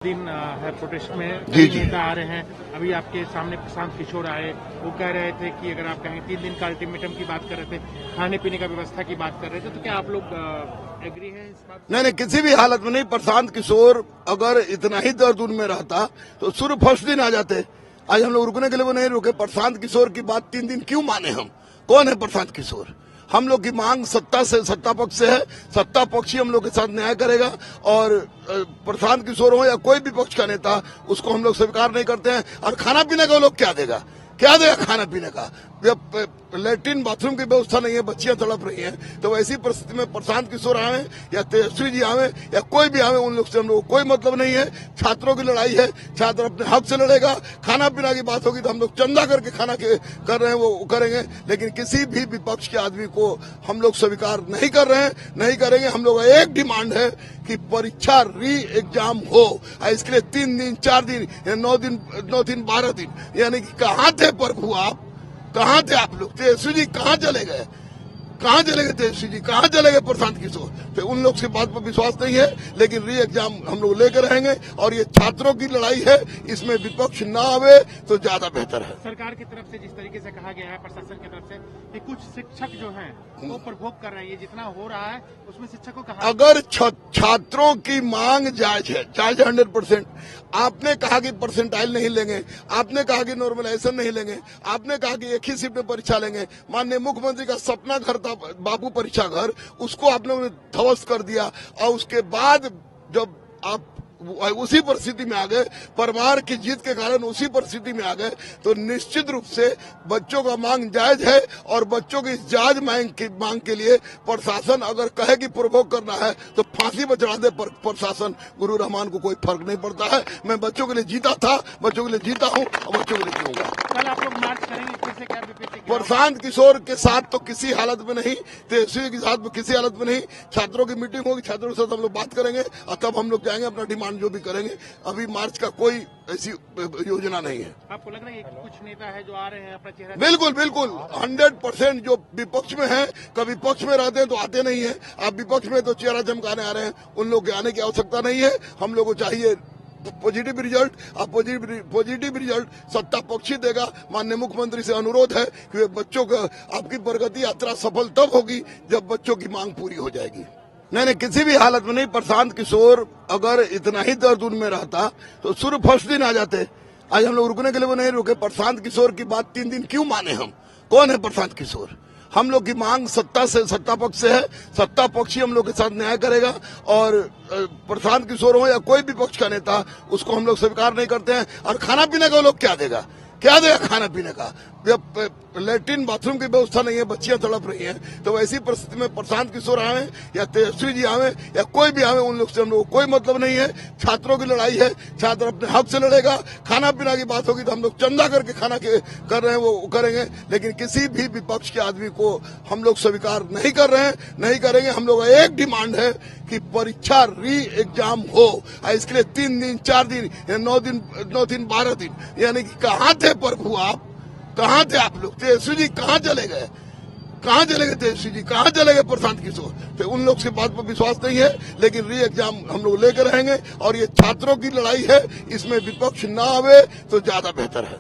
दिन है प्रोटेस्ट में, जी। नेता आ रहे हैं। अभी आपके सामने प्रशांत किशोर आए, वो कह रहे थे कि अगर आप कहें 3 दिन का अल्टीमेटम की बात कर रहे थे, खाने पीने का व्यवस्था की बात कर रहे थे, तो क्या आप लोग एग्री हैं इस बात? नहीं, किसी भी हालत में नहीं। प्रशांत किशोर अगर इतना ही दर्द उनमें रहता तो शुरू फर्स्ट दिन आ जाते। आज हम लोग रुकने के लिए वो नहीं रुके। प्रशांत किशोर की बात 3 दिन क्यों माने हम? कौन है प्रशांत किशोर? हम लोग की मांग सत्ता पक्ष से है। सत्ता पक्ष ही हम लोग के साथ न्याय करेगा और प्रशांत किशोर हो या कोई भी पक्ष का नेता, उसको हम लोग स्वीकार नहीं करते हैं। और खाना पीने का वो लोग क्या देगा खाना पीने का? जब लैट्रिन बाथरूम की व्यवस्था नहीं है, बच्चियां तड़प रही हैं, तो ऐसी परिस्थिति में प्रशांत किशोर आवे या तेजस्वी जी आवे या कोई भी आवे, उन लोग से हम लोग को कोई मतलब नहीं है। छात्रों की लड़ाई है, छात्र अपने हक से लड़ेगा। खाना पीना की बात होगी तो हम लोग चंदा करके खाना कर रहे हैं, वो करेंगे। लेकिन किसी भी विपक्ष के आदमी को हम लोग स्वीकार नहीं कर रहे हैं, नहीं करेंगे। हम लोग एक डिमांड है कि परीक्षा री एग्जाम हो। इसके लिए 3 दिन 4 दिन या 9 दिन 12 दिन, यानी कि कहाँ थे प्रभु आप? कहाँ थे आप लोग? तेजस्वी जी कहाँ चले गए? तेजस्वी जी कहाँ चले गए? प्रशांत किशोर तो उन लोग से बात पर विश्वास नहीं है। लेकिन री एग्जाम हम लोग लेकर रहेंगे और ये छात्रों की लड़ाई है, इसमें विपक्ष ना आवे तो ज्यादा बेहतर है। सरकार की तरफ से जिस तरीके से कहा गया है, प्रशासन की तरफ से, कि कुछ शिक्षक जो हैं वो प्रभोग कर रहे हैं, ये जितना हो रहा है उसमें शिक्षकों का अगर छात्रों की मांग जायज है 100%। आपने कहा कि परसेंटाइल नहीं लेंगे, आपने कहा कि नॉर्मलाइजेशन नहीं लेंगे, आपने कहा कि एक ही शिफ्ट में परीक्षा लेंगे। माननीय मुख्यमंत्री का सपना घर था बाबू परीक्षा घर, उसको आपने ध्वस्त कर दिया। और उसके बाद जब आप उसी परिस्थिति में आ गए, परिवार की जीत के कारण उसी परिस्थिति में आ गए, तो निश्चित रूप से बच्चों का मांग जायज है। और बच्चों की जायज मांग के लिए प्रशासन अगर कहे कि प्रभोग करना है तो फांसी पर चढ़ा दे प्रशासन। गुरु रहमान को कोई फर्क नहीं पड़ता है। मैं बच्चों के लिए जीता था, बच्चों के लिए जीता हूँ और बच्चों के लिए जीऊंगा। कल आप लोग मार्च करेंगे फिर से? क्या प्रशांत किशोर के साथ तो किसी हालत में नहीं, तेजस्वी के साथ किसी हालत में नहीं। छात्रों की मीटिंग होगी, छात्रों के साथ हम लोग बात करेंगे और तब हम लोग जाएंगे, अपना डिमांड जो भी करेंगे। अभी मार्च का कोई ऐसी योजना नहीं है। आपको लग रहा है कि कुछ नेता है जो आ रहे हैं अपना चेहरा? बिल्कुल 100% जो विपक्ष में है, कभी पक्ष में रहते हैं तो आते नहीं है। आप विपक्ष में तो चेहरा चमकाने आ रहे हैं, उन लोग के आने की आवश्यकता नहीं है। हम लोग को चाहिए पॉजिटिव रिजल्ट। अब पॉजिटिव रिजल्ट सत्ता पक्ष ही देगा। माननीय मुख्यमंत्री से अनुरोध है कि बच्चों का आपकी प्रगति यात्रा सफल तब होगी जब बच्चों की मांग पूरी हो जाएगी। नहीं, किसी भी हालत में नहीं। प्रशांत किशोर अगर इतना ही दर्द उनमें रहता तो शुरू फर्स्ट दिन आ जाते। आज हम लोग रुकने के लिए वो नहीं रुके। प्रशांत किशोर की बात 3 दिन क्यों माने हम? कौन है प्रशांत किशोर? हम लोग की मांग सत्ता पक्ष से है। सत्ता पक्ष ही हम लोग के साथ न्याय करेगा और प्रशांत किशोर हो या कोई भी पक्ष का नेता, उसको हम लोग स्वीकार नहीं करते हैं। और खाना पीने का वो लोग क्या देगा खाना पीने का? जब लैट्रिन बाथरूम की व्यवस्था नहीं है, बच्चियां तड़प रही हैं, तो ऐसी परिस्थिति में प्रशांत किशोर आवे या तेजस्वी जी आवे या कोई भी आवे, उन लोग से हम लोग को कोई मतलब नहीं है। छात्रों की लड़ाई है, छात्र अपने हक से लड़ेगा। खाना पीना की बात होगी तो हम लोग चंदा करके खाना कर रहे हैं, वो करेंगे। लेकिन किसी भी विपक्ष के आदमी को हम लोग स्वीकार नहीं कर रहे हैं, नहीं करेंगे। हम लोग एक डिमांड है कि परीक्षा री एग्जाम हो। इसके लिए 3 दिन 4 दिन या 9 दिन 12 दिन, यानी कि कहाँ थे प्रभु आप? कहाँ थे आप लोग? तेजस्वी जी कहाँ चले गए? तेजस्वी जी कहाँ चले गए? प्रशांत किशोर तो उन लोग से बात पर विश्वास नहीं है। लेकिन री एग्जाम हम लोग लेकर रहेंगे और ये छात्रों की लड़ाई है, इसमें विपक्ष ना आवे तो ज्यादा बेहतर है।